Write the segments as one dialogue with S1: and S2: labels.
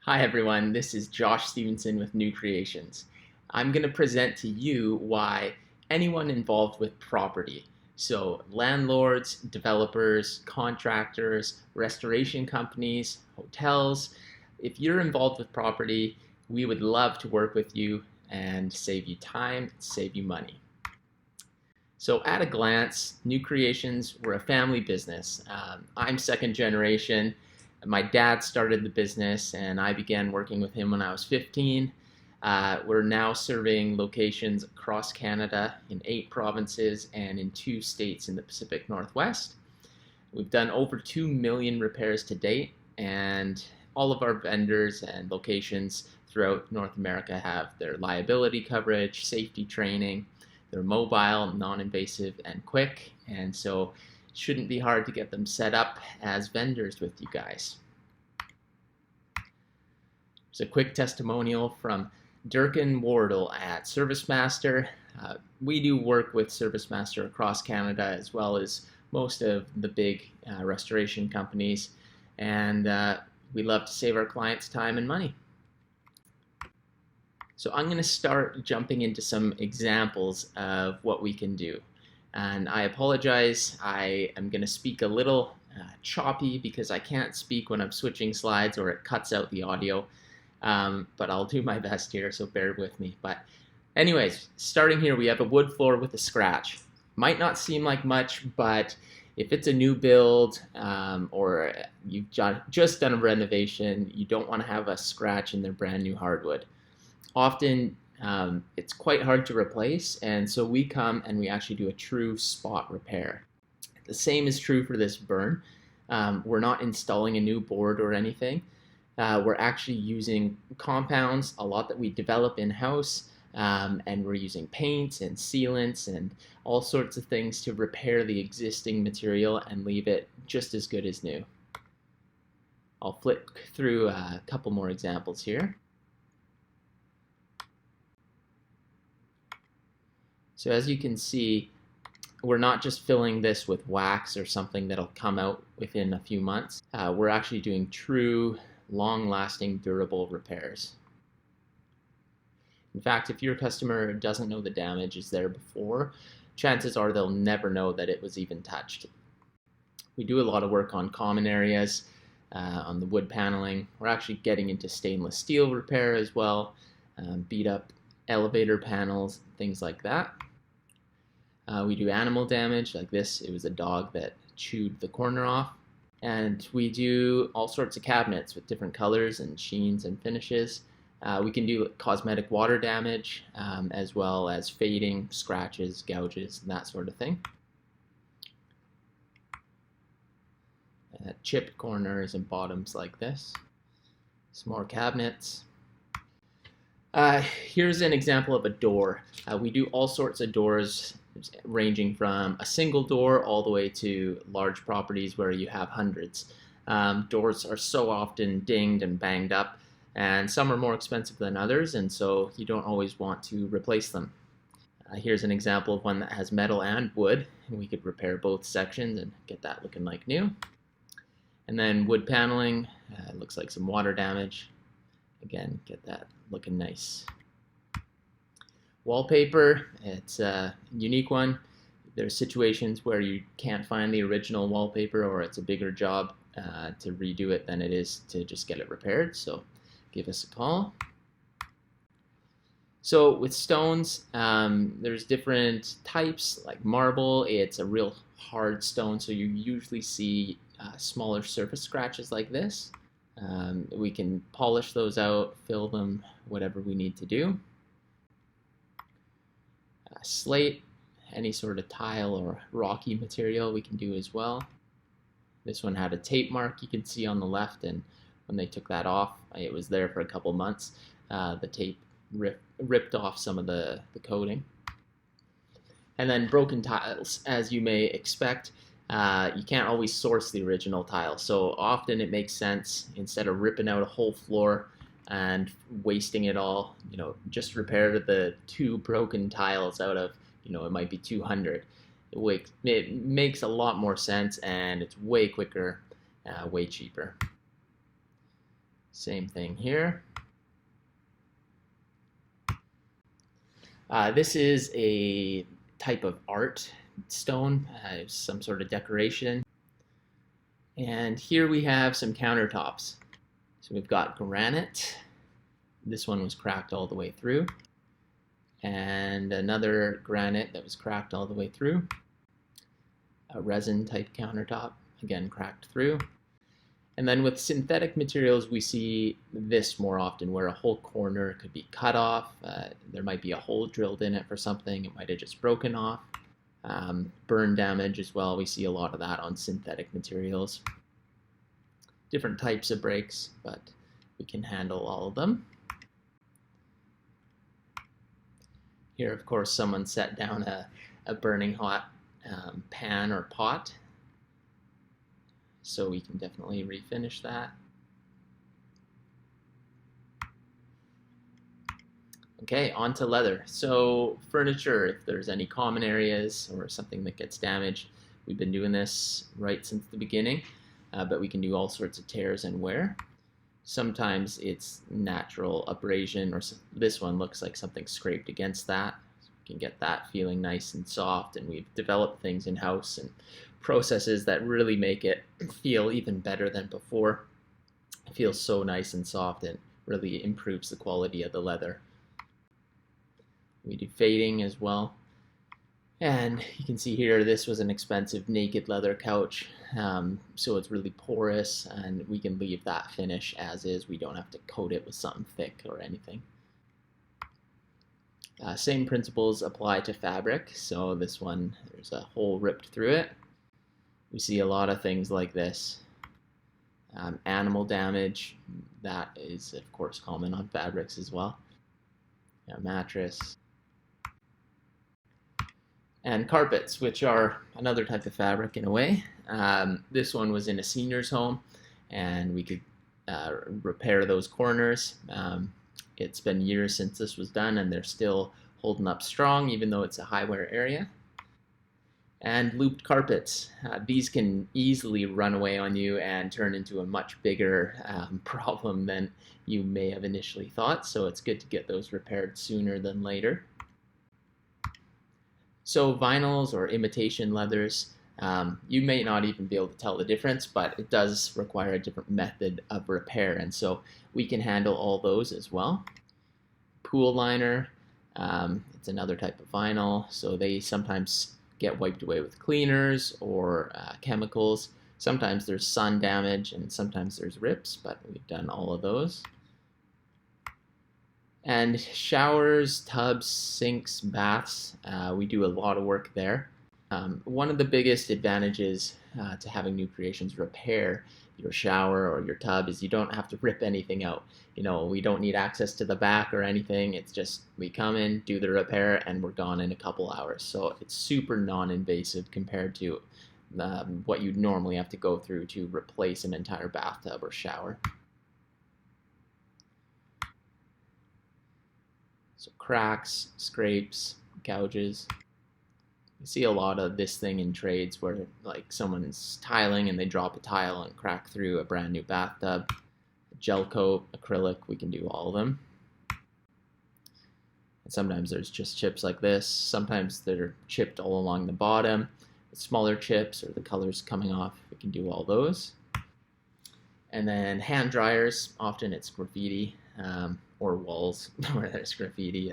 S1: Hi everyone, this is Josh Stevenson with New Creations. I'm going to present to you why anyone involved with property, so landlords, developers, contractors, restoration companies, hotels, if you're involved with property, we would love to work with you and save you time, save you money. So at a glance, New Creations, we're a family business. I'm second generation. My dad started the business and I began working with him when I was 15. We're now serving locations across Canada in 8 provinces and in 2 states in the Pacific Northwest. We've done over 2 million repairs to date, and all of our vendors and locations throughout North America have their liability coverage, safety training. They're mobile, non-invasive, and quick, and so it shouldn't be hard to get them set up as vendors with you guys. There's a quick testimonial from Durkin Wardle at ServiceMaster. We do work with ServiceMaster across Canada as well as most of the big restoration companies, and we love to save our clients time and money. So I'm going to start jumping into some examples of what we can do. And I apologize, I am going to speak a little choppy because I can't speak when I'm switching slides or it cuts out the audio. But I'll do my best here, so bear with me. But anyways, starting here, we have a wood floor with a scratch. Might not seem like much, but if it's a new build or you've just done a renovation, you don't want to have a scratch in their brand new hardwood. Often it's quite hard to replace, and so we come and we actually do a true spot repair. The same is true for this burn. We're not installing a new board or anything. We're actually using compounds, a lot that we develop in-house, and we're using paints and sealants and all sorts of things to repair the existing material and leave it just as good as new. I'll flip through a couple more examples here. So as you can see, we're not just filling this with wax or something that'll come out within a few months. We're actually doing true, long-lasting, durable repairs. In fact, if your customer doesn't know the damage is there before, chances are they'll never know that it was even touched. We do a lot of work on common areas, on the wood paneling. We're actually getting into stainless steel repair as well, beat up elevator panels, things like that. We do animal damage, like this. It was a dog that chewed the corner off. And we do all sorts of cabinets with different colors and sheens and finishes. We can do cosmetic water damage, as well as fading, scratches, gouges, and that sort of thing. Chipped corners and bottoms like this. Some more cabinets. Here's an example of a door. We do all sorts of doors, ranging from a single door all the way to large properties where you have hundreds. Doors are so often dinged and banged up, and some are more expensive than others, and so you don't always want to replace them. Here's an example of one that has metal and wood, and we could repair both sections and get that looking like new. And then wood paneling, looks like some water damage. Again, get that looking nice. Wallpaper, it's a unique one. There's situations where you can't find the original wallpaper, or it's a bigger job to redo it than it is to just get it repaired, so give us a call. So with stones, there's different types, like marble. It's a real hard stone, so you usually see smaller surface scratches like this. We can polish those out, fill them, whatever we need to do. Slate, any sort of tile or rocky material we can do as well. This one had a tape mark you can see on the left, and when they took that off, it was there for a couple months. The tape ripped off some of the coating. And then broken tiles, as you may expect. You can't always source the original tile, so often it makes sense, instead of ripping out a whole floor and wasting it all, just repair the 2 broken tiles out of, it might be 200. It makes a lot more sense, and it's way quicker, way cheaper. Same thing here. This is a type of art stone, some sort of decoration. And here we have some countertops. So we've got granite. This one was cracked all the way through. And another granite that was cracked all the way through. A resin type countertop, again cracked through. And then with synthetic materials, we see this more often, where a whole corner could be cut off. There might be a hole drilled in it for something. It might have just broken off. Burn damage as well. We see a lot of that on synthetic materials. Different types of breaks, but we can handle all of them. Here, of course, someone set down a burning hot pan or pot. So we can definitely refinish that. Okay, on to leather. So furniture, if there's any common areas or something that gets damaged, we've been doing this right since the beginning, but we can do all sorts of tears and wear. Sometimes it's natural abrasion, or this one looks like something scraped against that. So we can get that feeling nice and soft, and we've developed things in-house and processes that really make it feel even better than before. It feels so nice and soft and really improves the quality of the leather. We do fading as well. And you can see here, this was an expensive naked leather couch. So it's really porous, and we can leave that finish as is. We don't have to coat it with something thick or anything. Same principles apply to fabric. So this one, there's a hole ripped through it. We see a lot of things like this. Animal damage, that is of course common on fabrics as well. Mattress. And carpets, which are another type of fabric in a way. This one was in a senior's home, and we could repair those corners. It's been years since this was done, and they're still holding up strong, even though it's a high wear area. And looped carpets. These can easily run away on you and turn into a much bigger problem than you may have initially thought, so it's good to get those repaired sooner than later. So vinyls or imitation leathers, you may not even be able to tell the difference, but it does require a different method of repair, and so we can handle all those as well. Pool liner, it's another type of vinyl, so they sometimes get wiped away with cleaners or chemicals. Sometimes there's sun damage and sometimes there's rips, but we've done all of those. And showers, tubs, sinks, baths, we do a lot of work there. One of the biggest advantages to having new creations repair your shower or your tub is you don't have to rip anything out. You know, we don't need access to the back or anything. It's just we come in, do the repair, and we're gone in a couple hours. So it's super non-invasive compared to what you'd normally have to go through to replace an entire bathtub or shower. So cracks, scrapes, gouges. You see a lot of this thing in trades where like someone's tiling and they drop a tile and crack through a brand new bathtub. Gel coat, acrylic, we can do all of them. And sometimes there's just chips like this. Sometimes they're chipped all along the bottom. The smaller chips or the colors coming off, we can do all those. And then hand dryers, often it's graffiti or walls where there's graffiti.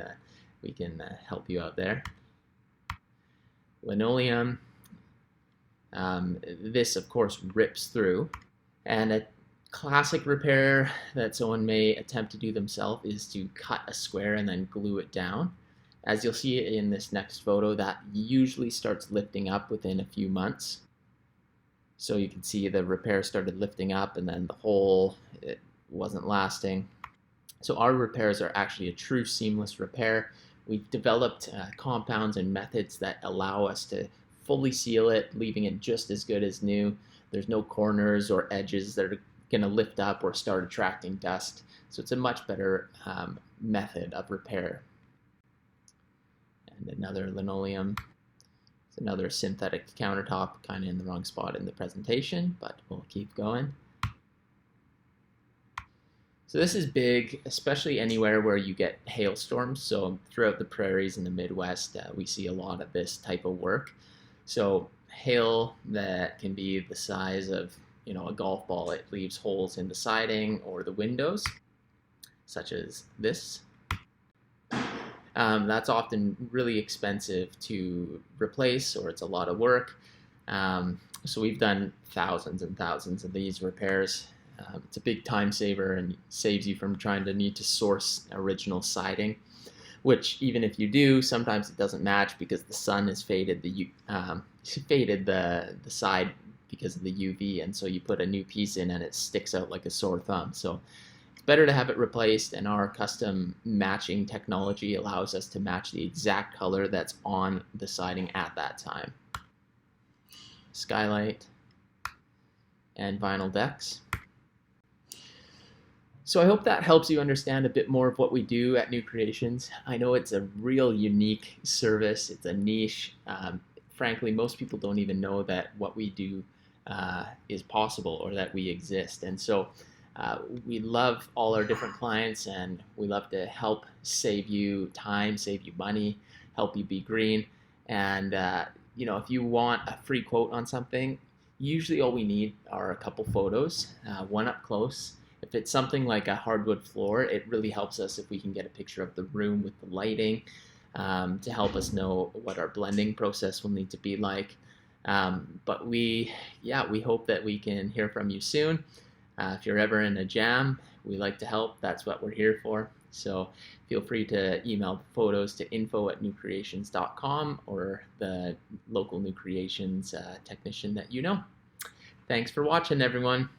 S1: We can help you out there. Linoleum, this of course rips through, and a classic repair that someone may attempt to do themselves is to cut a square and then glue it down. As you'll see in this next photo, that usually starts lifting up within a few months. So you can see the repair started lifting up and then the hole, it wasn't lasting. So our repairs are actually a true seamless repair. We've developed compounds and methods that allow us to fully seal it, leaving it just as good as new. There's no corners or edges that are going to lift up or start attracting dust. So it's a much better method of repair. And another linoleum. It's another synthetic countertop, kind of in the wrong spot in the presentation, but we'll keep going. So this is big, especially anywhere where you get hailstorms. So throughout the prairies in the Midwest, we see a lot of this type of work. So hail that can be the size of a golf ball. It leaves holes in the siding or the windows, such as this. That's often really expensive to replace, or it's a lot of work. So we've done thousands and thousands of these repairs. It's a big time saver and saves you from trying to need to source original siding, which even if you do, sometimes it doesn't match because the sun has faded the side because of the UV, and so you put a new piece in and it sticks out like a sore thumb. So it's better to have it replaced, and our custom matching technology allows us to match the exact color that's on the siding at that time. Skylight and vinyl decks. So I hope that helps you understand a bit more of what we do at New Creations. I know it's a real unique service. It's a niche. Frankly, most people don't even know that what we do is possible or that we exist. And so we love all our different clients, and we love to help save you time, save you money, help you be green. And if you want a free quote on something, usually all we need are a couple photos, one up close. If it's something like a hardwood floor, it really helps us if we can get a picture of the room with the lighting to help us know what our blending process will need to be like. But we hope that we can hear from you soon. If you're ever in a jam, we like to help. That's what we're here for. So feel free to email the photos to info@newcreations.com or the local New Creations technician that you know. Thanks for watching, everyone.